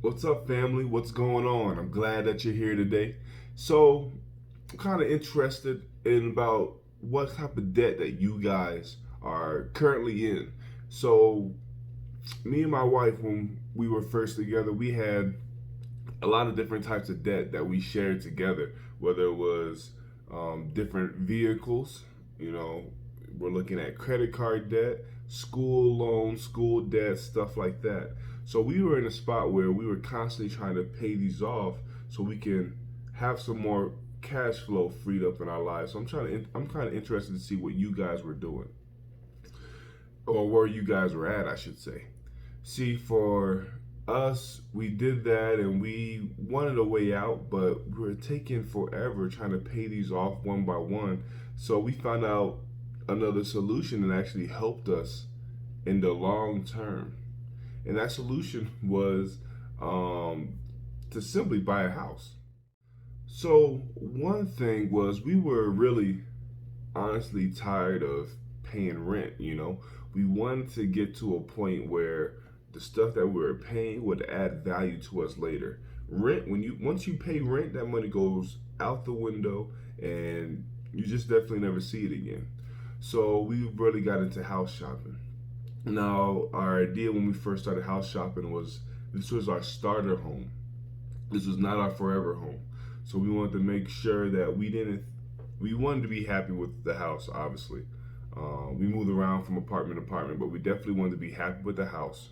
What's up, family? What's going on? I'm glad that you're here today. So, I'm kind of interested in about what type of debt that you guys are currently in. So, me and my wife, when we were first together, we had a lot of different types of debt that we shared together, whether it was different vehicles, you know, we're looking at credit card debt, school loans, school debt, stuff like that. So we were in a spot where we were constantly trying to pay these off so we can have some more cash flow freed up in our lives. So I'm kind of interested to see what you guys were doing, or where you guys were at, I should say. See, for us, we did that and we wanted a way out, but we were taking forever trying to pay these off one by one. So we found out another solution that actually helped us in the long term. And that solution was to simply buy a house. So, one thing was we were really honestly tired of paying rent, you know. We wanted to get to a point where the stuff that we were paying would add value to us later. Rent, when you once you pay rent, that money goes out the window and you just definitely never see it again. So we really got into house shopping. Now, our idea when we first started house shopping was this was our starter home. This was not our forever home. So we wanted to make sure that we wanted to be happy with the house, obviously. We moved around from apartment to apartment, but we definitely wanted to be happy with the house.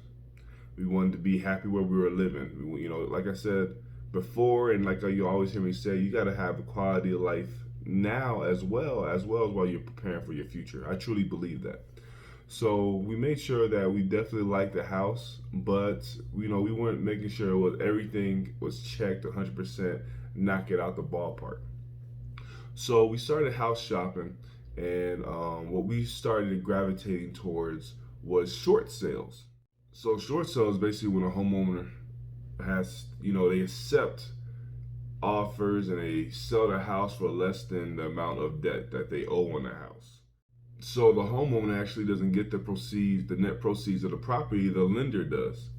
We wanted to be happy where we were living. You know, like I said before, and like you always hear me say, you got to have a quality of life now as well as while you're preparing for your future. I truly believe that. So we made sure that we definitely liked the house, but we weren't making sure everything was checked 100%, knock it out the ballpark. So we started house shopping, and what we started gravitating towards was short sales. So short sales is basically when a homeowner has, they accept offers and they sell their house for less than the amount of debt that they owe on the house. So the homeowner actually doesn't get the net proceeds of the property, the lender does.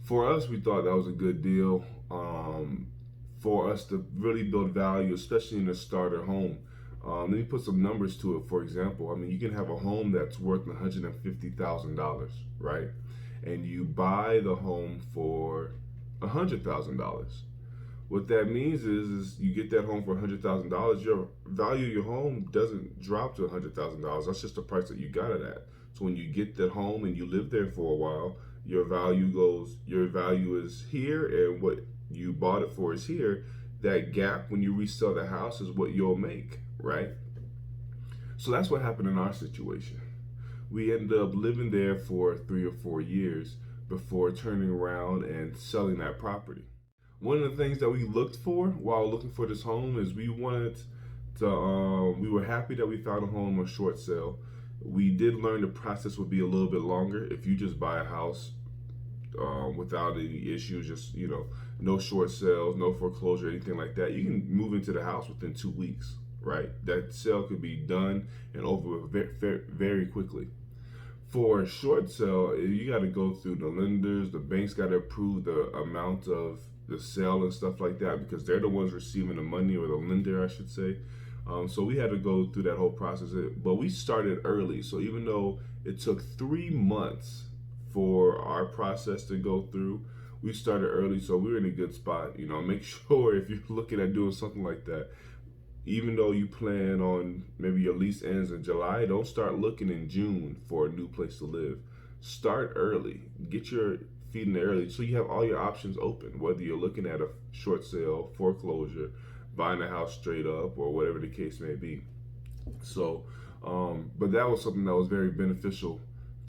For us, we thought that was a good deal for us to really build value, especially in a starter home. Let me put some numbers to it. For example, I mean, you can have a home that's worth $150,000, right? And you buy the home for $100,000. What that means is you get that home for $100,000. Your value of your home doesn't drop to $100,000. That's just the price that you got it at. So when you get that home and you live there for a while, your value is here, and what you bought it for is here. That gap when you resell the house is what you'll make, right? So that's what happened in our situation. We ended up living there for 3 or 4 years before turning around and selling that property. One of the things that we looked for while looking for this home is we were happy that we found a home on short sale. We did learn the process would be a little bit longer if you just buy a house without any issues, just, no short sales, no foreclosure, anything like that. You can move into the house within 2 weeks, right? That sale could be done and over with very, very quickly. For a short sale, you got to go through the lenders, the banks got to approve the amount of the sale and stuff like that because they're the ones receiving the money, or the lender, I should say. So we had to go through that whole process, but we started early. So even though it took 3 months for our process to go through, we started early, so we were in a good spot. Make sure if you're looking at doing something like that, even though you plan on maybe your lease ends in July, don't start looking in June for a new place to live. Start early. Get your feet in there early so you have all your options open, whether you're looking at a short sale, foreclosure, buying a house straight up, or whatever the case may be. So, but that was something that was very beneficial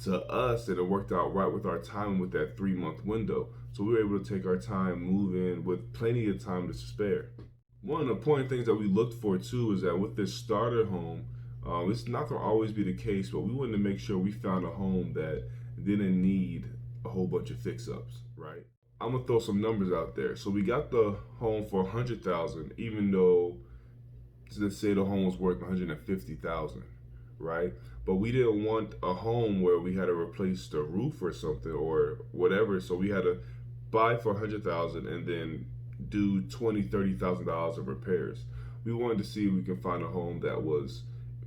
to us, and it worked out right with our time with that 3 month window. So we were able to take our time, move in with plenty of time to spare. One of the important things that we looked for too is that with this starter home, it's not going to always be the case, but we wanted to make sure we found a home that didn't need a whole bunch of fix-ups, right? I'm gonna throw some numbers out there. So we got the home for 100,000, even though let's say the home was worth 150,000, right? But we didn't want a home where we had to replace the roof or something or whatever, so we had to buy for 100,000 and then do 20, 30,000 dollars of repairs. We wanted to see if we could find a home that was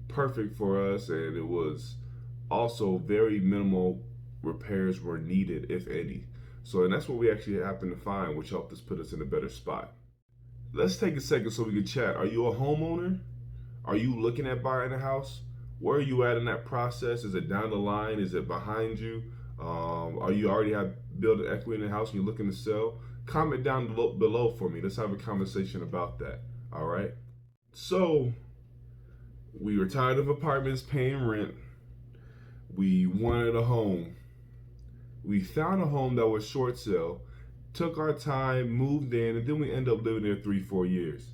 perfect for us, and it was also very minimal repairs were needed, if any. So, and that's what we actually happened to find, which helped us put us in a better spot. Let's take a second so we can chat. Are you a homeowner? Are you looking at buying a house? Where are you at in that process? Is it down the line? Is it behind you? Are you already have built equity in the house and you're looking to sell? Comment down below for me. Let's have a conversation about that. All right. So we were tired of apartments paying rent. We wanted a home. We found a home that was short sale, took our time, moved in, and then we ended up living there 3, 4 years.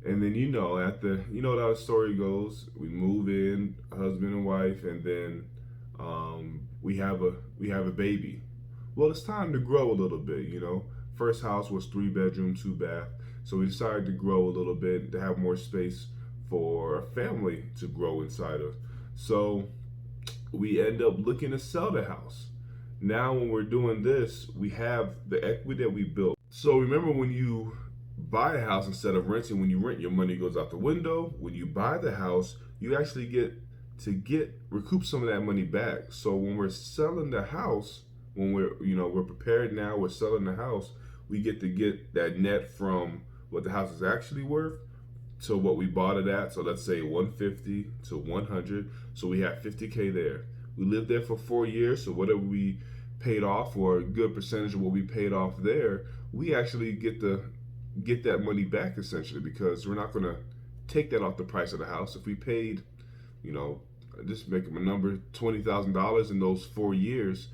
And then after how the story goes, we move in, husband and wife, and then we have a baby. Well, it's time to grow a little bit. First house was 3 bedroom, 2 bath, so we decided to grow a little bit to have more space for a family to grow inside of. So we end up looking to sell the house. Now, when we're doing this, we have the equity that we built. So remember, when you buy a house instead of renting, when you rent, your money goes out the window. When you buy the house, you actually get to recoup some of that money back. So when we're selling the house, when we're prepared now, we're selling the house, we get to get that net from what the house is actually worth to what we bought it at. So let's say 150 to 100. So we have 50K there. We lived there for 4 years. So whatever we paid off, or a good percentage of what we paid off there, we actually get that money back, essentially, because we're not going to take that off the price of the house. If we paid, just make them a number, $20,000 in those 4 years,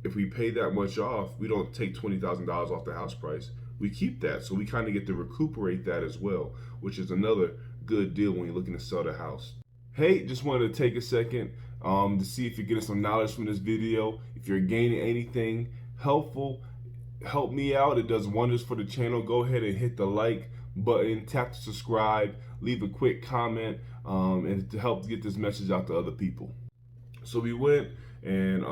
if we pay that much off, we don't take $20,000 off the house price. We keep that, so we kind of get to recuperate that as well, which is another good deal when you're looking to sell the house. Hey, just wanted to take a second to see if you're getting some knowledge from this video. If you're gaining anything helpful, help me out. It does wonders for the channel. Go ahead and hit the like button, tap to subscribe, leave a quick comment, and to help get this message out to other people. So we went and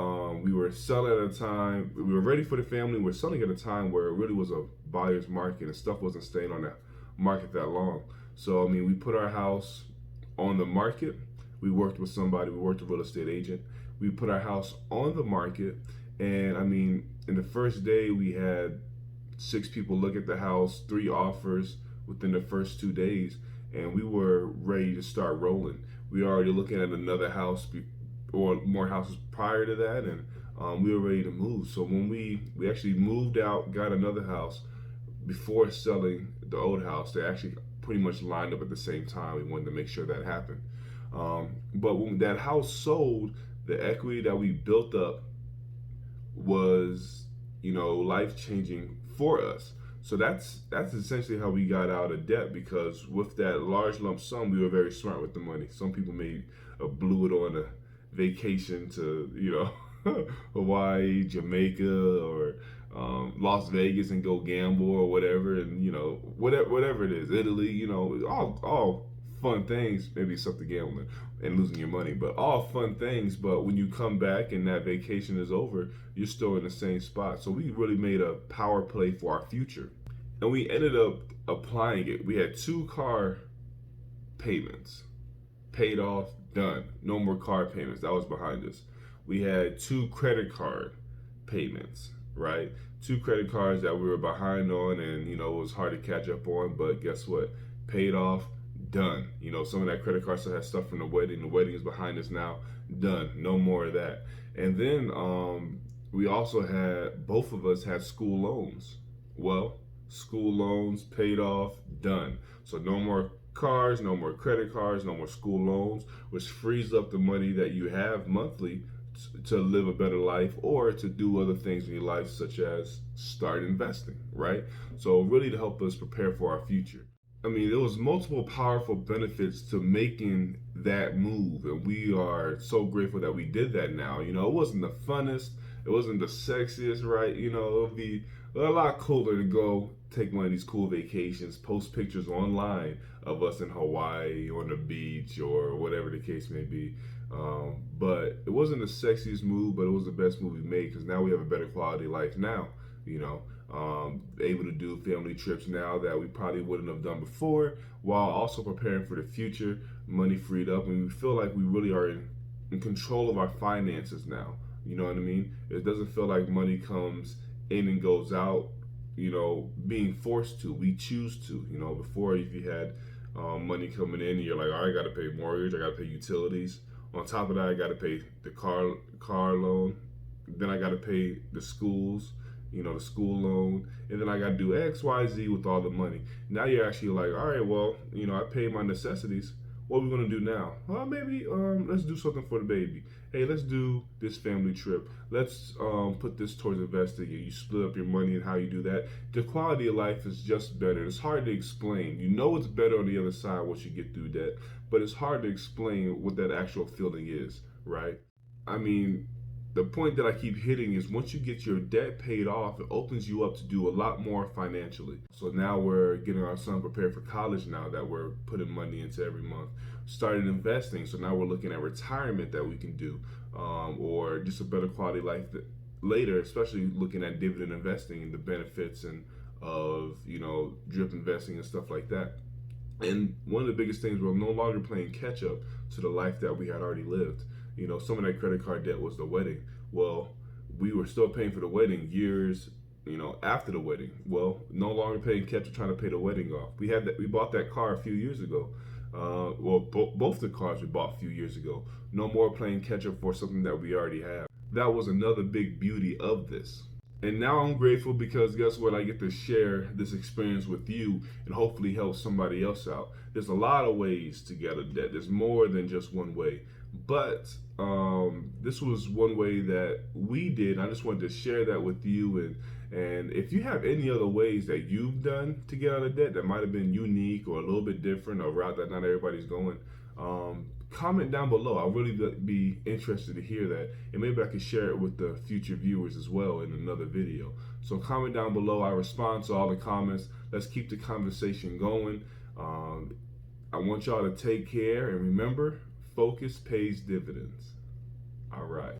we were selling at a time, we were ready for the family. We were selling at a time where it really was a buyer's market and stuff wasn't staying on that market that long. So, we put our house on the market. We worked with somebody, we worked with a real estate agent. We put our house on the market, and in the first day we had 6 people look at the house, 3 offers within the first 2 days, and we were ready to start rolling. We were already looking at another house or more houses prior to that, and we were ready to move. So when we actually moved out, got another house before selling the old house, they actually pretty much lined up at the same time. We wanted to make sure that happened. But when that house sold, the equity that we built up was, life-changing for us. So that's essentially how we got out of debt, because with that large lump sum, we were very smart with the money. Some people blew it on a vacation to, Hawaii, Jamaica, or Las Vegas and go gamble or whatever, and whatever it is, Italy, all fun things. Maybe something gambling and losing your money, but all fun things. But when you come back and that vacation is over, you're still in the same spot. So we really made a power play for our future, and we ended up applying it. We had 2 car payments paid off, done. No more car payments. That was behind us. We had 2 credit card payments, right? 2 credit cards that we were behind on, and it was hard to catch up on, but guess what? Paid off, done. Some of that credit card still has stuff from the wedding. The wedding is behind us now, done. No more of that. And then we also both of us had school loans. Well, school loans paid off, done. So no more cars, no more credit cards, no more school loans, which frees up the money that you have monthly to live a better life or to do other things in your life, such as start investing, right? So really to help us prepare for our future. There was multiple powerful benefits to making that move, and we are so grateful that we did that now. It wasn't the funnest, it wasn't the sexiest, right? It'll be a lot cooler to go take one of these cool vacations, post pictures online of us in Hawaii on the beach or whatever the case may be. But it wasn't the sexiest move, but it was the best move we made because now we have a better quality of life now. You know, able to do family trips now that we probably wouldn't have done before, while also preparing for the future. Money freed up, and we feel like we really are in control of our finances now. You know what I mean? It doesn't feel like money comes in and goes out, being forced to. We choose to. Before, if you had money coming in, you're like, all right, I got to pay mortgage, I got to pay utilities. On top of that, I got to pay the car loan. Then I got to pay the schools, the school loan, and then I got to do X, Y, Z with all the money. Now you're actually like, all right, well, I paid my necessities. What are we gonna do now? Well, maybe let's do something for the baby. Hey, let's do this family trip. Let's put this towards investing. You split up your money and how you do that. The quality of life is just better. It's hard to explain. You know it's better on the other side once you get through that, but it's hard to explain what that actual feeling is, right? I mean, the point that I keep hitting is once you get your debt paid off, it opens you up to do a lot more financially. So now we're getting our son prepared for college now that we're putting money into every month. Started investing, so now we're looking at retirement that we can do, or just a better quality life later, especially looking at dividend investing and the benefits and of drip investing and stuff like that. And one of the biggest things, we're no longer playing catch up to the life that we had already lived. Some of that credit card debt was the wedding. Well, we were still paying for the wedding years, after the wedding. Well, no longer paying catch up trying to pay the wedding off. We bought that car a few years ago. Both the cars we bought a few years ago. No more playing catch up for something that we already have. That was another big beauty of this. And now I'm grateful because guess what? I get to share this experience with you and hopefully help somebody else out. There's a lot of ways to get out of debt. There's more than just one way. But this was one way that we did. I just wanted to share that with you. And if you have any other ways that you've done to get out of debt that might have been unique or a little bit different, or a route that not everybody's going, comment down below. I'll really be interested to hear that, and maybe I can share it with the future viewers as well in another video. So comment down below. I respond to all the comments. Let's keep the conversation going. I want y'all to take care, and remember, focus pays dividends. All right.